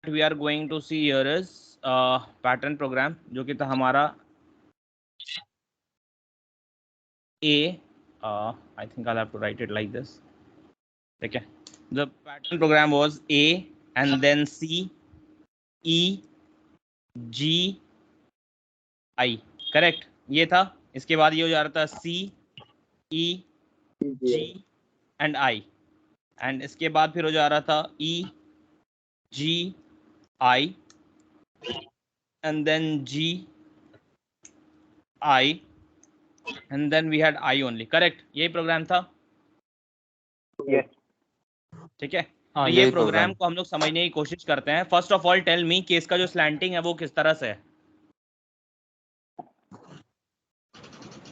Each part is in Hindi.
we are going to see here is pattern program जो कि था हमारा A. I think I'll have to write it like this. ठीक है, the pattern program was A and then C, E, G, I. Correct, ये था. इसके बाद ये हो जा रहा था C, E, G and I. And इसके बाद फिर हो जा रहा था E, G, I and then G, I and then we had I only. Correct, यही प्रोग्राम था. Yes. ठीक है, तो ये प्रोग्राम को हम लोग समझने की कोशिश करते हैं. First of all tell me कि इसका जो स्लैंटिंग है वो किस तरह से है.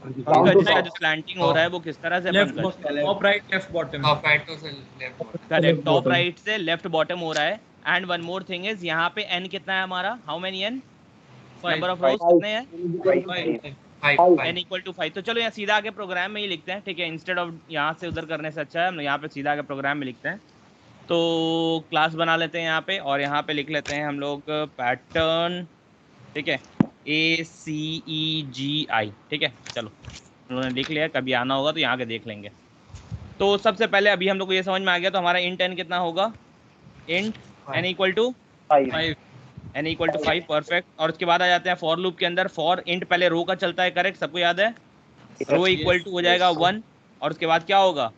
इसका जो स्लैंटिंग हो रहा है वो किस तरह से है? Top right left bottom. Top right से left bottom. Correct, top right से लेफ्ट बॉटम हो रहा है. And one more thing is यहाँ पे n कितना है हमारा? How many n? Number of rows कितने हैं? 5. n equal to 5. तो चलो यहाँ सीधा आगे प्रोग्राम में ही लिखते हैं. ठीक है, इंस्टेड ऑफ यहाँ से उधर करने से अच्छा है हम यहाँ पे सीधा आगे प्रोग्राम में लिखते हैं. तो क्लास बना लेते हैं यहाँ पे और यहाँ पे लिख लेते हैं हम लोग पैटर्न. ठीक है, ACEGI. ठीक है, चलो उन्होंने लिख लिया. कभी आना होगा तो यहाँ के देख लेंगे. तो सबसे पहले अभी हम लोग को ये समझ में आ गया. तो हमारा इंट n कितना होगा? Int n equal to 5. n equal to 5. Perfect. और उसके बाद आ जाते हैं फॉर लूप के अंदर. फॉर इंट पहले रो का चलता है. करेक्ट, सबको याद है. रो इक्वल टू हो जाएगा 1 और उसके बाद क्या होगा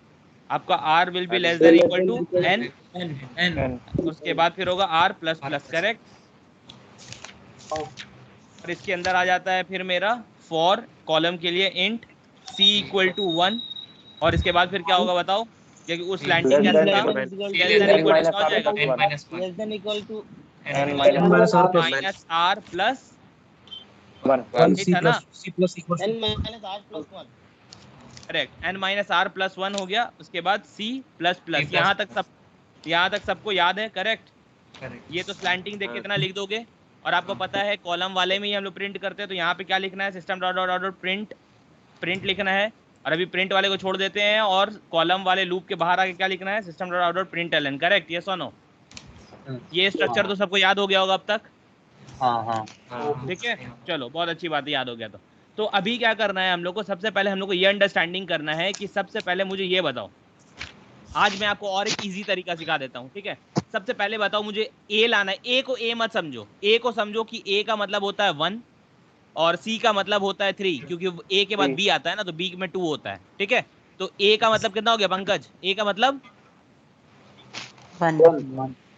आपका? r will be less than equal to n. उसके बाद फिर होगा r प्लस प्लस. करेक्ट. और इसके अंदर आ जाता है फिर मेरा फॉर कॉलम के लिए इंट c इक्वल टू 1 और इसके बाद फिर क्या होगा बताओ? क्योंकि उस स्लैंटिंग कैसा था? Less than equal to n minus r plus 1. ठीक है ना? n minus r plus 1. Correct, n minus r plus 1 हो गया. उसके बाद c प्लस प्लस. यहाँ तक सबको याद है? करेक्ट. ये तो स्लैंटिंग देख के इतना लिख दोगे. और आपको पता है कॉलम वाले में ही हम लोग प्रिंट करते हैं. तो यहाँ पे क्या लिखना है? System dot dot dot print लिखना है. और अभी प्रिंट वाले को छोड़ देते हैं और कॉलम वाले लूप के बाहर आके क्या लिखना है? System dot dot print L N. Correct, ये सुनो. ये स्ट्रक्चर तो सबको याद हो गया होगा अब तक. हाँ. ठीक है, चलो बहुत अच्छी बात है, याद हो गया. तो अभी क्या करना है हम लोग को? सबसे पहले हम लोग को ये अंडरस्टैंडिंग करना है कि सबसे पहले मुझे ये बताओ. आज मैं आपको और एक इजी तरीका सिखा देता हूँ. ठीक है, सबसे पहले बताओ मुझे ए लाना है. ए को ए मत समझो. ए को समझो कि ए का मतलब होता है 1 और सी का मतलब होता है 3, क्योंकि ए के बाद बी आता है ना, तो बी में 2 होता है. ठीक है, तो ए का मतलब कितना हो गया पंकज? ए का मतलब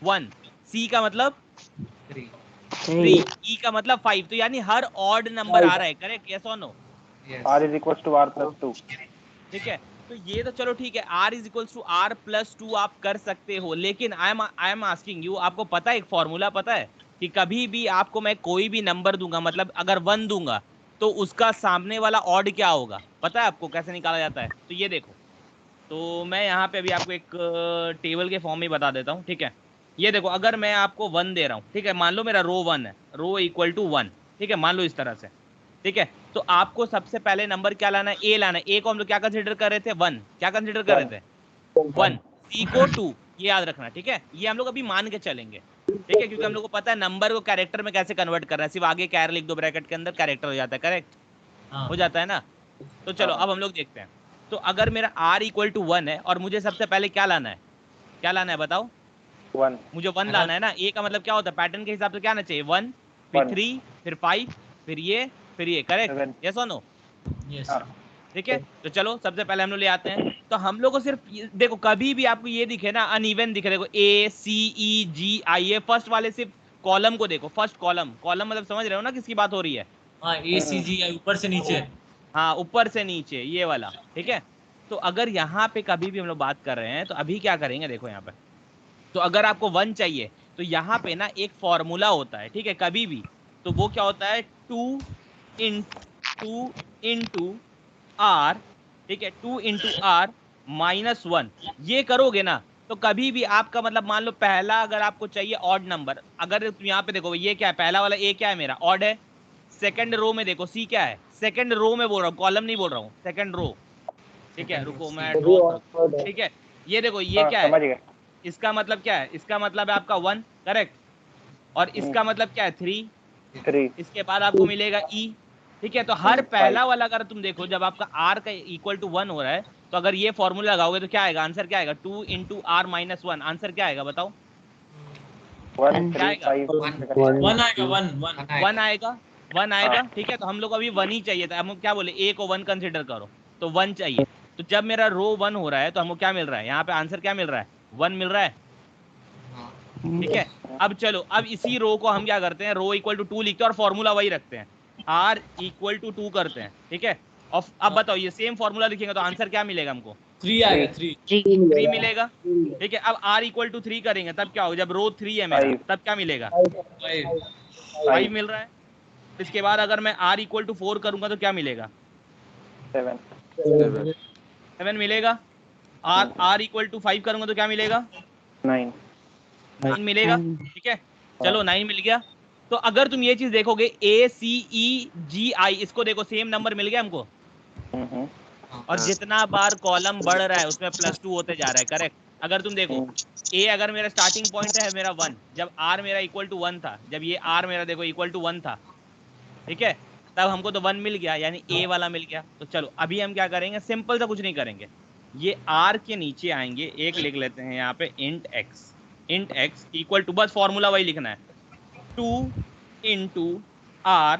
1, सी का मतलब 3, ई का मतलब 5. तो यानी हर ऑड नंबर आ रहा है. करेक्ट, यस और no? r is equals to r plus 2. ठीक है, तो ये तो चलो ठीक है. r is equals to r plus 2 आप कर सकते हो. लेकिन आई एम आस्किंग यू, आपको पता है एक फॉर्मूला पता है कि कभी भी आपको मैं कोई भी नंबर दूंगा, मतलब अगर 1 दूंगा तो उसका सामने वाला ऑड क्या होगा? पता है आपको कैसे निकाला जाता है? तो ये देखो. तो मैं यहाँ पे अभी आपको एक टेबल के फॉर्म में बता देता हूँ. ठीक है, ये देखो, अगर मैं आपको 1 दे रहा हूँ. ठीक है, मान लो मेरा रो 1 है, रो इक्वल टू 1. ठीक है, मान लो इस तरह से. ठीक है, तो आपको सबसे पहले नंबर क्या लाना है? ए लाना है. ए को हम लोग क्या कंसीडर कर रहे थे? 1. क्या कंसीडर कर रहे थे? 1. सी को 2. ये याद रखना. ठीक है, ये हम लोग अभी मान के चलेंगे. ठीक है, क्योंकि हम लोग को पता है नंबर को कैरेक्टर में कैसे कन्वर्ट करना है. सिर्फ आगे कैर लिख दो ब्रैकेट के अंदर, कैरेक्टर हो जाता है. करेक्ट हो जाता है ना? तो चलो अब हम लोग देखते हैं. तो अगर मेरा r इक्वल टू 1 है और मुझे सबसे पहले क्या लाना है? क्या लाना है बताओ? 1. मुझे 1 लाना है ना. ए का मतलब क्या होता है? पैटर्न के हिसाब से क्या आना चाहिए? 1, फिर 3, फिर 5, फिर ये. करेक्ट, यस और नो? यस. ठीक है, तो चलो सबसे पहले हम लोग ले आते हैं. तो हम लोग को सिर्फ देखो, कभी भी आपको ये दिखे ना अनइवन दिखे, देखो ACEGI, ये फर्स्ट वाले सिर्फ कॉलम को देखो. फर्स्ट कॉलम मतलब समझ रहे हो ना किसकी बात हो रही है? हाँ, ACGI ऊपर से नीचे. हाँ, ऊपर से नीचे ये वाला. ठीक है, तो अगर यहाँ पे कभी भी हम लोग बात कर रहे हैं तो अभी क्या करेंगे? देखो यहाँ पे, तो अगर आपको 1 चाहिए तो यहाँ पे ना एक फॉर्मूला होता है. ठीक है, कभी भी. तो वो क्या होता है? 2 इंटू r. ठीक है, 2 इंटू r माइनस 1. ये करोगे ना तो कभी भी आपका मतलब, मान लो पहला अगर आपको चाहिए ऑड नंबर, अगर तुम यहाँ पे देखो ये क्या है? पहला वाला ए क्या है मेरा? ऑड है. सेकंड रो में देखो सी क्या है? सेकंड रो में बोल रहा हूँ, कॉलम नहीं बोल रहा हूँ, सेकंड रो. ठीक है, रुको मैं ड्रॉ करूँ. ठीक है, ये देखो ये क्या है? इसका मतलब क्या है? इसका मतलब है आपका 1. करेक्ट. और इसका मतलब क्या है 3, 3 इसके बाद आपको मिलेगा ई। ठीक है, तो हर पहला वाला अगर तुम देखो जब आपका आर का इक्वल टू 1 हो रहा है तो अगर ये फॉर्मूला लगाओगे तो क्या आएगा, आंसर क्या आएगा 2 इंटू आर माइनस 1, आंसर क्या आएगा बताओ 1 क्या 3 आएगा? 5 1 आएगा, 1 1 आएगा, 1 आएगा। ठीक है, तो हम लोग अभी 1 ही चाहिए था, हम क्या बोले ए को 1 कंसिडर करो, तो 1 चाहिए। तो जब मेरा रो 1 हो रहा है तो हमको क्या मिल रहा है, यहाँ पे आंसर क्या मिल रहा है 1 मिल रहा है। ठीक है, अब चलो अब इसी रो को हम क्या करते हैं, रो इक्वल टू 2 लिखते हैं और फॉर्मूला वही रखते हैं, आर इक्वल टू 2 करते हैं। ठीक है, और अब बताओ ये सेम फॉर्मूला लिखेंगे तो आंसर क्या मिलेगा हमको, 3 आएगा, 3 3 मिलेगा। ठीक है, अब r इक्वल टू 3 करेंगे तब क्या होगा, जब रो 3 है मेरा तब क्या मिलेगा 5 मिल रहा है। इसके बाद अगर मैं r इक्वल टू 4 करूंगा तो क्या मिलेगा 7 मिलेगा। r इक्वल टू 5 करूंगा तो क्या मिलेगा 9 मिलेगा। ठीक है, चलो 9 मिल गया। तो अगर तुम ये चीज देखोगे ACEGI, इसको देखो सेम नंबर मिल गया हमको, और जितना बार कॉलम बढ़ रहा है उसमें +2 होते जा रहा है, करेक्ट। अगर तुम देखो A अगर मेरा स्टार्टिंग पॉइंट है मेरा 1, जब R मेरा इक्वल टू 1 था, जब ये R मेरा देखो इक्वल टू 1 था, ठीक है, तब हमको तो 1 मिल गया, यानी A वाला मिल गया। तो चलो अभी हम क्या करेंगे, सिंपल सा कुछ नहीं करेंगे, ये R के नीचे आएंगे, एक लिख लेते हैं यहाँ पे इंट x इक्वल टू, बस फॉर्मूला वही लिखना है 2 इंटू R।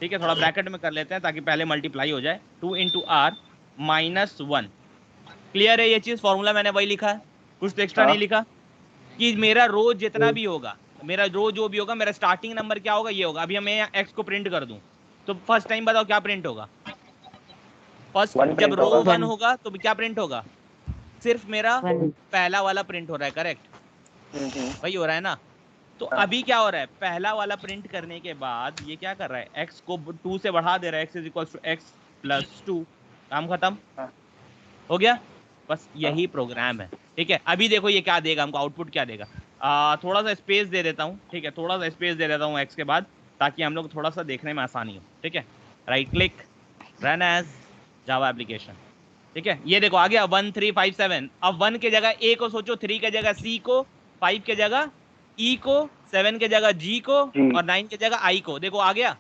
ठीक है, थोड़ा ब्रैकेट में कर लेते हैं ताकि पहले मल्टीप्लाई हो जाए, 2 इंटू R माइनस 1। क्लियर है ये चीज, फॉर्मूला मैंने वही लिखा है, कुछ तो एक्स्ट्रा नहीं लिखा। कि मेरा रो जितना भी होगा, मेरा रो जो भी होगा, मेरा स्टार्टिंग नंबर क्या होगा ये होगा। अभी मैं x को प्रिंट कर दूं तो फर्स्ट टाइम बताओ क्या प्रिंट होगा, फर्स्ट जब रो 1 होगा तो क्या प्रिंट होगा, सिर्फ मेरा पहला वाला प्रिंट हो रहा है, करेक्ट, वही हो रहा है ना। तो अभी क्या हो रहा है, पहला वाला प्रिंट करने के बाद ये क्या कर रहा है, x को 2 से बढ़ा दे रहा है, x is equal to x plus 2, काम खत्म हो गया, बस यही प्रोग्राम है। ठीक है, अभी देखो ये क्या देगा हमको, आउटपुट क्या देगा। थोड़ा सा स्पेस दे देता हूँ, ठीक है, थोड़ा सा स्पेस दे देता हूँ x के बाद, ताकि हम लोग थोड़ा सा देखने में आसानी हो। ठीक है, right click, run as Java application. ठीक है, ये देखो आ गया 1 3 5 7। अब 1 के जगह a को सोचो, 3 के जगह c को, 5 के जगह e को, 7 के जगह g को, और 9 के जगह i को। देखो आ गया,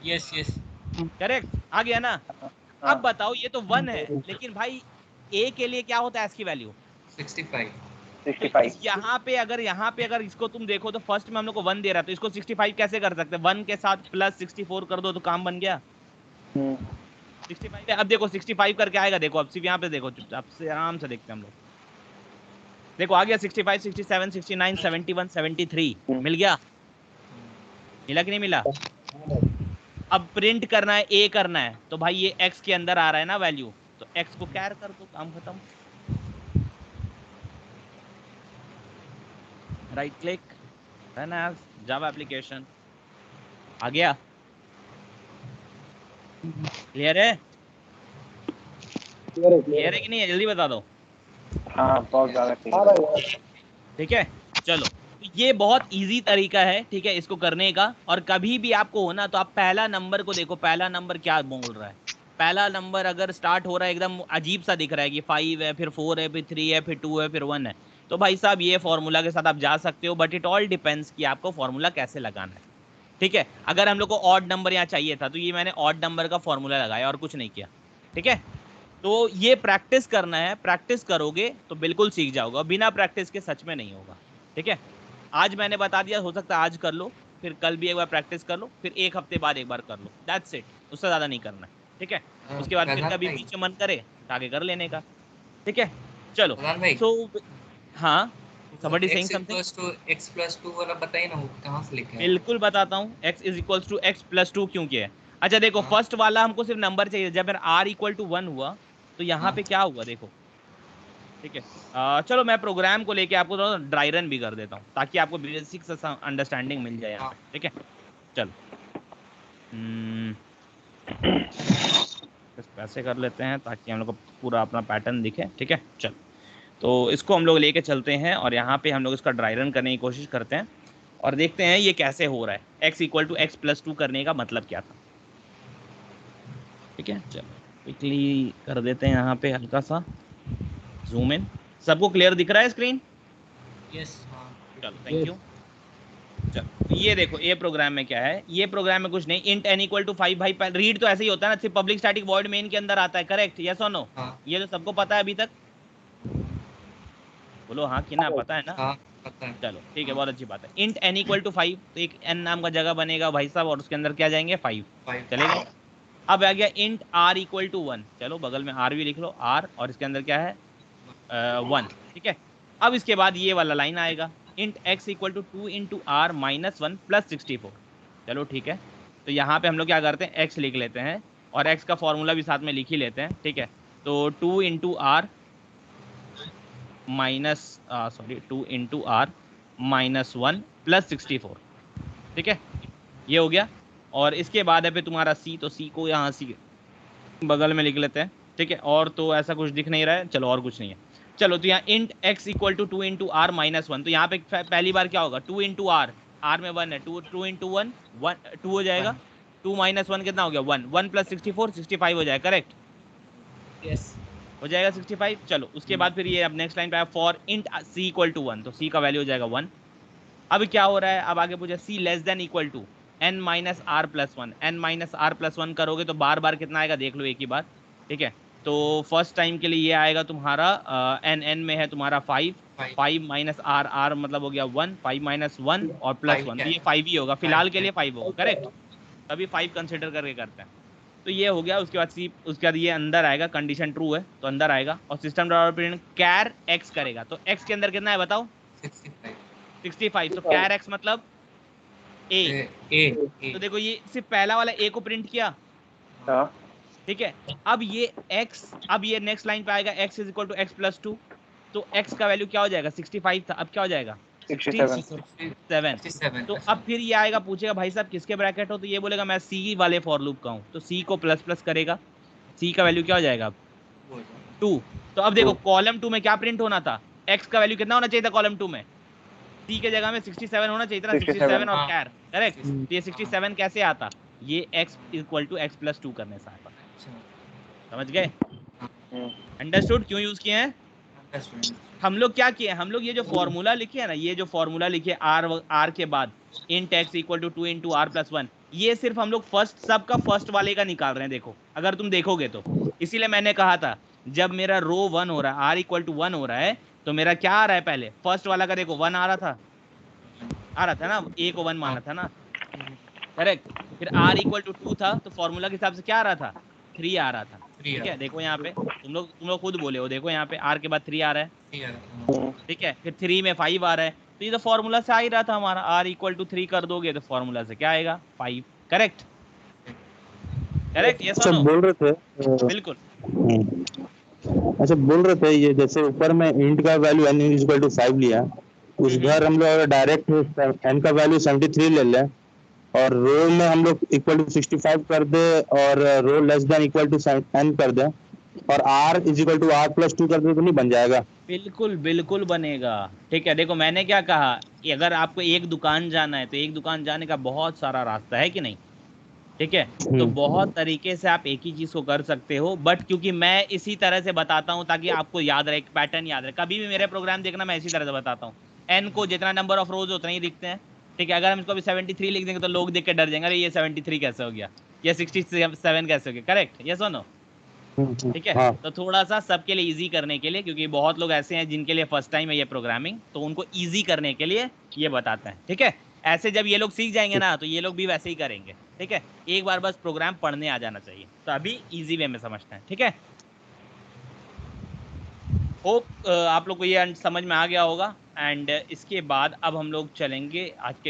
यस यस करेक्ट आ गया ना। अब बताओ ये तो 1 है, लेकिन भाई a के लिए क्या होता है इसकी वैल्यू 65 यहाँ पे अगर इसको तुम देखो तो फर्स्ट में हम लोग को 1 दे रहा है, तो इसको 65 कैसे कर सकते हैं, 1 के साथ प्लस 64 कर दो तो काम बन गया 65 है। अब देखो 65 करके आएगा, देखो अब सिर्फ यहाँ पे देखो, चुपचाप से आराम से देखते हैं हम लोग। देखो आ गया 65 67 69 71 73 मिल गया, मिला कि नहीं मिला। अब प्रिंट करना है a करना है, तो भाई ये x के अंदर आ रहा है ना वैल्यू, तो x को कैर कर दो, काम खत्म। Right click, run as Java application, आ गया। क्लियर है, क्लियर है कि नहीं है, जल्दी बता दो। हाँ बहुत ज्यादा क्लियर। ठीक है, चलो तो ये बहुत इजी तरीका है, ठीक है, इसको करने का। और कभी भी आपको होना तो आप पहला नंबर को देखो, पहला नंबर क्या बोल रहा है। पहला नंबर अगर स्टार्ट हो रहा है एकदम अजीब सा दिख रहा है कि 5 है, फिर 4 है, फिर 3 है, फिर 2 है, फिर 1 है, तो भाई साहब ये फॉर्मूला के साथ आप जा सकते हो, बट इट ऑल डिपेंड्स कि आपको फॉर्मूला कैसे लगाना है। ठीक है, अगर हम लोग को ऑड नंबर यहाँ चाहिए था तो ये मैंने ऑड नंबर का फॉर्मूला लगाया और कुछ नहीं किया। ठीक है, तो ये प्रैक्टिस करना है, प्रैक्टिस करोगे तो बिल्कुल सीख जाओगे, बिना प्रैक्टिस के सच में नहीं होगा। ठीक है, आज मैंने बता दिया, हो सकता है आज कर लो, फिर कल भी एक बार प्रैक्टिस कर लो, फिर एक हफ्ते बाद एक बार कर लो, दैट्स इट, उससे ज्यादा नहीं करना है। ठीक है, उसके बाद फिर कभी बीच में मन करे तो आगे कर लेने का। ठीक है, चलो सो हाँ, somebody saying something, x plus 2 वाला बताइए ना, वो कहाँ से लिखा है। बिल्कुल बताता हूँ, x is equal to x plus 2 क्यों किया है। अच्छा देखो फर्स्ट वाला हमको सिर्फ नंबर चाहिए, जब मेरा r इक्वल टू 1 हुआ तो यहाँ पे क्या हुआ देखो। ठीक है, चलो मैं प्रोग्राम को लेके आपको थोड़ा ड्राई रन भी कर देता हूँ ताकि आपको बेसिक सा अंडरस्टैंडिंग मिल जाए यहाँ पे। ठीक है, चलो बस पैसे कर लेते हैं ताकि हम लोग को पूरा अपना पैटर्न दिखे। ठीक है, चलो तो इसको हम लोग लेके चलते हैं और यहाँ पे हम लोग इसका ड्राई रन करने की कोशिश करते हैं और देखते हैं ये कैसे हो रहा है। x equal to x plus 2 करने का मतलब क्या था। ठीक है, चलो क्विकली कर देते हैं यहाँ पे हल्का सा जूम इन। सबको क्लियर दिख रहा है स्क्रीन? यस चलो थैंक यू। चलो ये देखो ये प्रोग्राम में क्या है, ये प्रोग्राम में कुछ नहीं, इंट n इक्वल टू 5 भाई रीड तो ऐसे ही होता है ना, सिर्फ पब्लिक स्टैटिक वॉइड मेन के अंदर आता है, करेक्ट यस और नो? ये तो सबको पता है अभी तक, बोलो हाँ कि ना, पता है ना? हाँ पता है। चलो ठीक है, बहुत अच्छी बात है। इंट n इक्वल टू 5, तो एक n नाम का जगह बनेगा भाई साहब, और उसके अंदर क्या जाएंगे 5 चलेगा। अब आ गया इंट r इक्वल टू 1, चलो बगल में r भी लिख लो, r और इसके अंदर क्या है 1, ठीक है। अब इसके बाद ये वाला लाइन आएगा, int x equal to 2 into r minus 1 plus 64, चलो ठीक है। तो यहाँ पे हम लोग क्या करते हैं, x लिख लेते हैं और x का फॉर्मूला भी साथ में लिख ही लेते हैं, ठीक है। तो 2 into r minus sorry 2 into r minus 1 plus 64, ठीक है, ये हो गया। और इसके बाद है पे तुम्हारा c, तो c को यहाँ c बगल में लिख लेते हैं, ठीक है। और तो ऐसा कुछ दिख नहीं रहा है, चलो और कुछ नहीं है। चलो तो यहाँ int x equal to 2 into R minus 1, तो यहाँ पे पहली बार क्या होगा 2 इंटू आर, आर में 1 है, 2 इंटू 1 2 हो जाएगा, 2 माइनस 1 कितना हो गया 1, 1 प्लस 64 65 हो जाएगा, करेक्ट यस हो जाएगा 65। चलो उसके बाद फिर ये अब नेक्स्ट लाइन पे आया for int c equal to 1, तो c का वैल्यू हो जाएगा 1। अब क्या हो रहा है, अब आगे पूछा c less than equal to n minus R plus 1, n minus R plus 1 करोगे तो बार बार कितना आएगा देख लो एक ही बार, ठीक है। तो फर्स्ट टाइम के लिए ये आएगा तुम्हारा n में है तुम्हारा 5 माइनस आर, आर मतलब हो गया 1, 5 माइनस 1 और प्लस 1, तो ये 5 ही होगा फिलहाल के लिए, 5 होगा, करेक्ट। तभी 5 कंसिडर करके करते हैं। तो ये हो गया, उसके बाद सी, उसके बाद ये अंदर आएगा, कंडीशन ट्रू है तो अंदर आएगा, और सिस्टम डॉट आउट प्रिंट कैर x करेगा, तो x के अंदर कितना है बताओ 65, तो कैर x मतलब a, तो देखो ये सिर्फ पहला वाला a को प्रिंट किया, ठीक है। अब ये x, अब ये नेक्स्ट लाइन पे आएगा x is equal to x plus 2, तो x का वैल्यू क्या हो जाएगा 65 था, अब क्या हो जाएगा 67। तो अब फिर ये आएगा पूछेगा भाई साहब किसके ब्रैकेट हो, तो ये बोलेगा मैं सी वाले फॉर लूप का हूँ, तो सी को प्लस प्लस करेगा, सी का वैल्यू क्या हो जाएगा अब 2। तो अब देखो कॉलम 2 में क्या प्रिंट होना था, x का वैल्यू कितना होना चाहिए था कॉलम 2 में, सी के जगह में 67 होना चाहिए था, 67 और कैर, करेक्ट। तो ये 67 कैसे आता, ये x equal to x plus 2 करने से आता, समझ गए, अंडरस्टूड क्यों यूज किए हैं हम लोग, क्या किए हम लोग, ये जो फॉर्मूला लिखे है ना, ये जो फॉर्मूला लिखे r के बाद int x equal to 2 into R plus 1, ये सिर्फ हम लोग फर्स्ट सबका फर्स्ट वाले का निकाल रहे हैं, देखो अगर तुम देखोगे तो, इसीलिए मैंने कहा था जब मेरा रो 1 हो रहा है r इक्वल टू 1 हो रहा है, तो मेरा क्या आ रहा है पहले फर्स्ट वाला का, देखो 1 आ रहा था ना, a को 1 माना था ना, करेक्ट। फिर r इक्वल टू 2 था, तो फॉर्मूला के हिसाब से क्या आ रहा था 3 आ रहा था, ठीक है। देखो यहाँ पे तुम लोग खुद बोले हो, देखो यहाँ पे r के बाद 3 आ रहा है, ठीक है। फिर 3 में 5 आ रहा है, तो ये तो फॉर्मूला से आ ही रहा था हमारा, r इक्वल टू 3 कर दोगे तो फॉर्मूला से क्या आएगा 5, करेक्ट यस और नो? बोल रहे थे बिल्कुल। अच्छा बोल रहे थे ये जैसे ऊपर में इंट का वैल्यू n इक्वल टू 5 लिया, उस घर हम लोग डायरेक्ट n का वैल्यू 73 ले लें और रो में हम लोग इक्वल टू 65 कर दे और row less than equal to n कर दे और r is equal to r plus 2 कर दे, तो नहीं बन जाएगा? बिल्कुल बिल्कुल बनेगा, ठीक है। देखो मैंने क्या कहा कि अगर आपको एक दुकान जाना है तो एक दुकान जाने का बहुत सारा रास्ता है कि नहीं, ठीक है। तो बहुत तरीके से आप एक ही चीज को कर सकते हो, बट क्योंकि मैं इसी तरह से बताता हूँ ताकि आपको याद रहे, पैटर्न याद रहे, कभी भी मेरे प्रोग्राम देखना मैं इसी तरह से बताता हूँ, n को जितना नंबर ऑफ रोज उतना ही दिखते हैं, ठीक है। अगर हम इसको अभी 73 लिख देंगे तो लोग देख के डर जाएंगे, अरे ये 73 कैसे हो गया, ये 67 कैसे हो गया, करेक्ट यस और नो? ठीक है। तो थोड़ा सा सबके लिए इजी करने के लिए, क्योंकि बहुत लोग ऐसे हैं जिनके लिए फर्स्ट टाइम है ये प्रोग्रामिंग, तो उनको इजी करने के लिए ये बताते हैं, ठीक है। ऐसे जब ये लोग सीख जाएंगे ना तो ये लोग भी वैसे ही करेंगे, ठीक है। एक बार बस प्रोग्राम पढ़ने आ जाना चाहिए, तो अभी इजी वे में समझते हैं, ठीक है। होप आप लोग को ये समझ में आ गया होगा। एंड इसके बाद अब हम लोग चलेंगे आज के